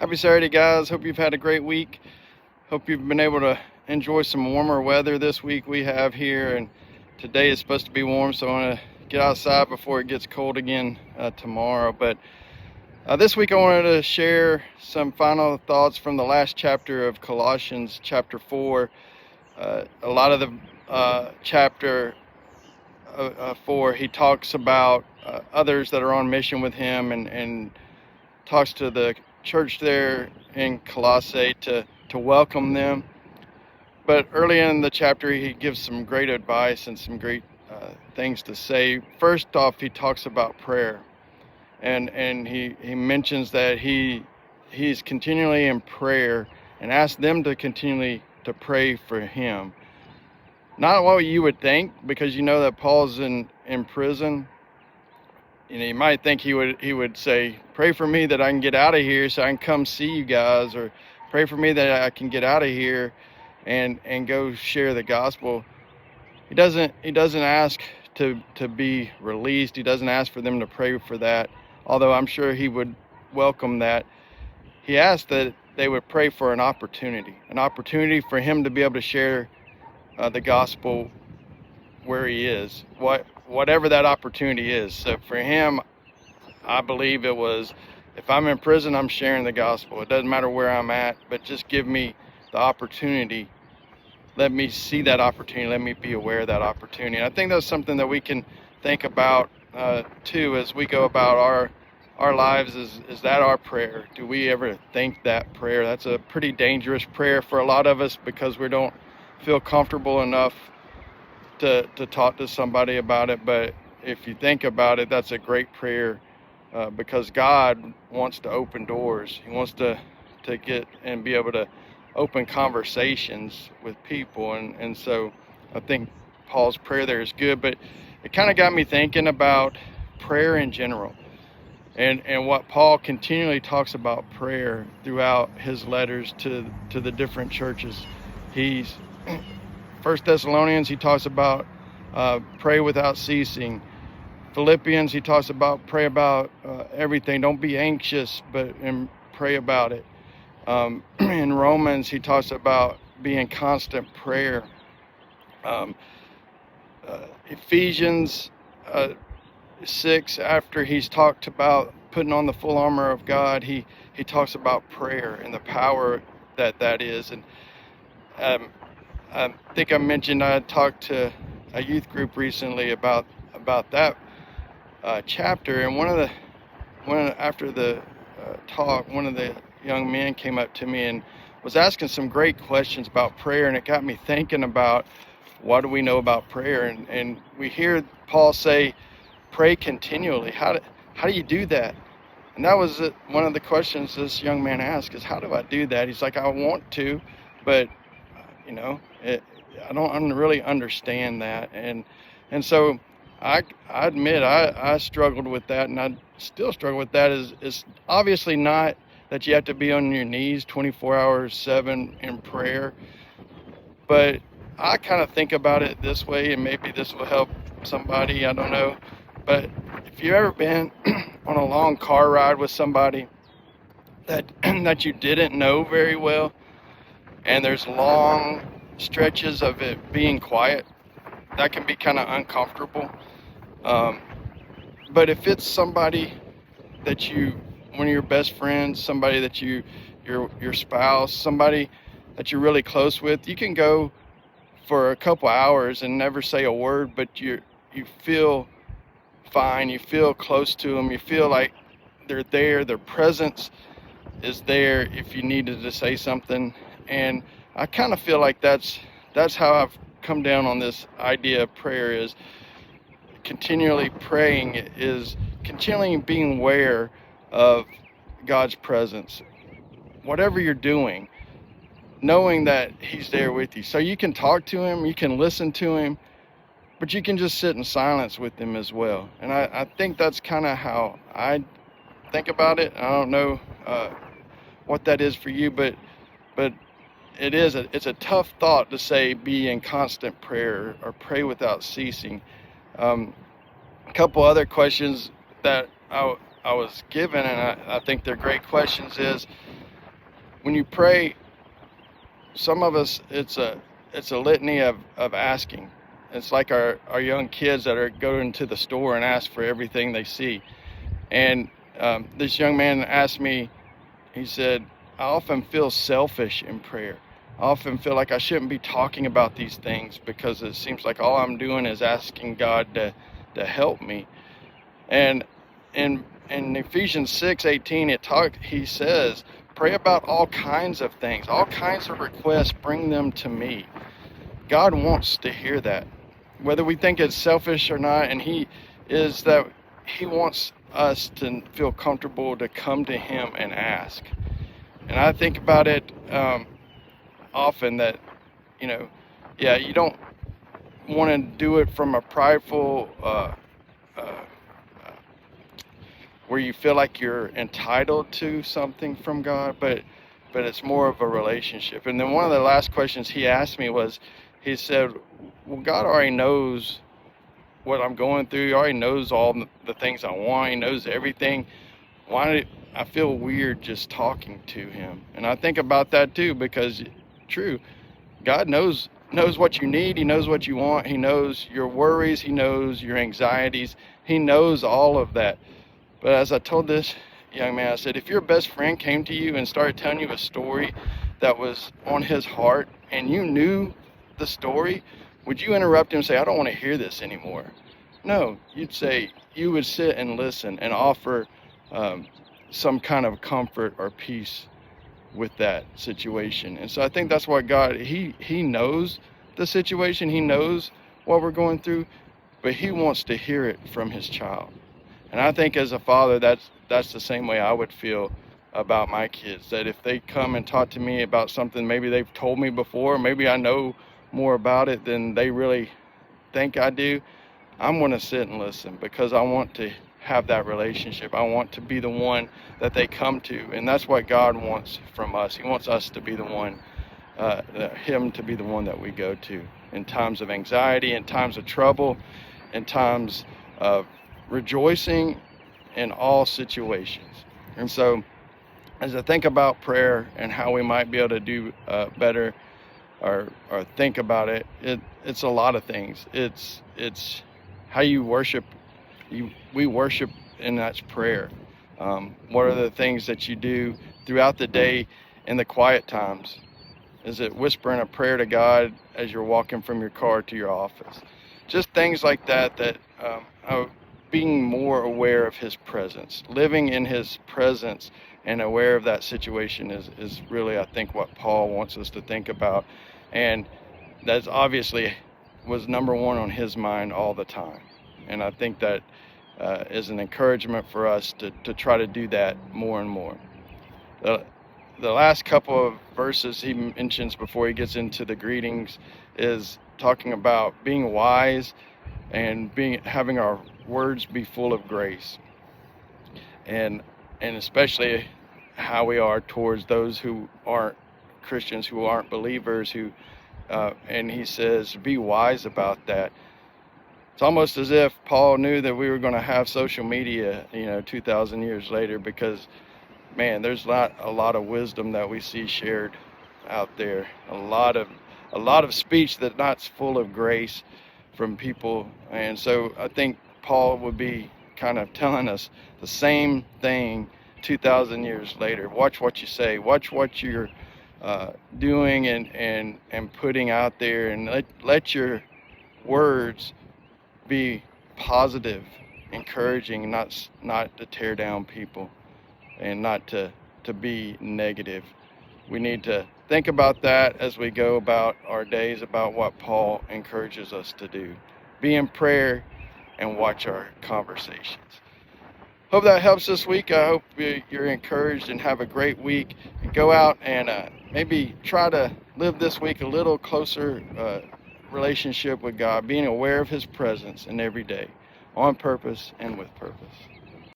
Happy Saturday, guys. Hope you've had a great week. Hope you've been able to enjoy some warmer weather this week we have here. And today is supposed to be warm, so I want to get outside before it gets cold again tomorrow. But this week I wanted to share some final thoughts from the last chapter of Colossians, chapter 4. A lot of the chapter 4, he talks about others that are on mission with him and talks to the church there in Colossae to welcome them. But early in the chapter, he gives some great advice and some great things to say. First off, he talks about prayer, and he mentions that he's continually in prayer and asks them to continually to pray for him. Not what you would think, because you know that Paul's in prison. You might think he would say, pray for me that I can get out of here so I can come see you guys, or pray for me that I can get out of here and go share the gospel. He doesn't ask to be released. He doesn't ask for them to pray for that, although I'm sure he would welcome that. He asked that they would pray for an opportunity for him to be able to share the gospel where he is, whatever that opportunity is. So for him, I believe it was, if I'm in prison, I'm sharing the gospel. It doesn't matter where I'm at, but just give me the opportunity. Let me see that opportunity. Let me be aware of that opportunity. And I think that's something that we can think about too as we go about our lives. Is that our prayer? Do we ever think that prayer? That's a pretty dangerous prayer for a lot of us, because we don't feel comfortable enough to talk to somebody about it. But if you think about it, that's a great prayer, because God wants to open doors. He wants to get and be able to open conversations with people, and so I think Paul's prayer there is good. But it kind of got me thinking about prayer in general, and what Paul continually talks about prayer throughout his letters to the different churches. He's First Thessalonians, he talks about pray without ceasing. Philippians, he talks about pray about everything. Don't be anxious, and pray about it. In Romans, he talks about being constant prayer. Ephesians 6, after he's talked about putting on the full armor of God, he talks about prayer and the power that is. And I think I mentioned I had talked to a youth group recently about that chapter, and after the talk, one of the young men came up to me and was asking some great questions about prayer, and it got me thinking about what do we know about prayer, and we hear Paul say, pray continually. How do you do that? And that was one of the questions this young man asked, is how do I do that? He's like, I want to, but I don't really understand that, and so I admit I struggled with that, and I still struggle with that. Is obviously not that you have to be on your knees 24 hours 7 in prayer, but I kind of think about it this way, and maybe this will help somebody, I don't know. But if you've ever been on a long car ride with somebody that you didn't know very well, and there's long stretches of it being quiet, that can be kind of uncomfortable. But if it's somebody that one of your best friends, somebody that your spouse, somebody that you're really close with, you can go for a couple hours and never say a word, but you feel fine, you feel close to them, you feel like they're there, their presence is there if you needed to say something. And I kind of feel like that's how I've come down on this idea of prayer, is continually praying, is continually being aware of God's presence. Whatever you're doing, knowing that he's there with you. So you can talk to him, you can listen to him, but you can just sit in silence with him as well. And I think that's kind of how I think about it. I don't know what that is for you, but it's a tough thought to say be in constant prayer or pray without ceasing. A couple other questions that I was given, and I think they're great questions, is when you pray, some of us, it's a litany of asking. It's like our young kids that are going to the store and ask for everything they see. And this young man asked me, he said, I often feel selfish in prayer. I often feel like I shouldn't be talking about these things because it seems like all I'm doing is asking God to help me. And in Ephesians 6:18, he says, pray about all kinds of things, all kinds of requests, bring them to me. God wants to hear that, whether we think it's selfish or not, and he wants us to feel comfortable to come to him and ask. And I think about it often that, you don't want to do it from a prideful, where you feel like you're entitled to something from God, but it's more of a relationship. And then one of the last questions he asked me was, he said, well, God already knows what I'm going through. He already knows all the things I want. He knows everything. Why do I feel weird just talking to him? And I think about that too, because true, God knows what you need. He knows what you want. He knows your worries. He knows your anxieties. He knows all of that. But as I told this young man, I said, if your best friend came to you and started telling you a story that was on his heart and you knew the story, would you interrupt him and say, I don't want to hear this anymore? No, you would sit and listen and offer some kind of comfort or peace with that situation. And so I think that's why God, he knows the situation. He knows what we're going through, but he wants to hear it from his child. And I think as a father, that's the same way I would feel about my kids, that if they come and talk to me about something maybe they've told me before, maybe I know more about it than they really think I do, I'm going to sit and listen because I want to have that relationship. I want to be the one that they come to. And that's what God wants from us. He wants us to be the one, him to be the one that we go to in times of anxiety, in times of trouble, in times of rejoicing, in all situations. And so as I think about prayer and how we might be able to do better or think about it, it's a lot of things. It's how you worship. We worship, and that's prayer. What are the things that you do throughout the day in the quiet times? Is it whispering a prayer to God as you're walking from your car to your office? Just things like that being more aware of his presence, living in his presence and aware of that situation is really, I think, what Paul wants us to think about. And that's obviously was number one on his mind all the time. And I think that is an encouragement for us to try to do that more and more. The last couple of verses he mentions before he gets into the greetings is talking about being wise and having our words be full of grace, and especially how we are towards those who aren't Christians, who aren't believers, and he says be wise about that. It's almost as if Paul knew that we were going to have social media 2,000 years later, because man, there's not a lot of wisdom that we see shared out there, a lot of speech that's not full of grace from people. And so I think Paul would be kind of telling us the same thing 2,000 years later. Watch what you say, watch what you're doing and putting out there, and let your words be positive, encouraging, not to tear down people and not to be negative. We need to think about that as we go about our days, about what Paul encourages us to do. Be in prayer and watch our conversations. Hope that helps this week. I hope you're encouraged and have a great week. Go out and maybe try to live this week a little closer relationship with God, being aware of his presence in every day, on purpose and with purpose.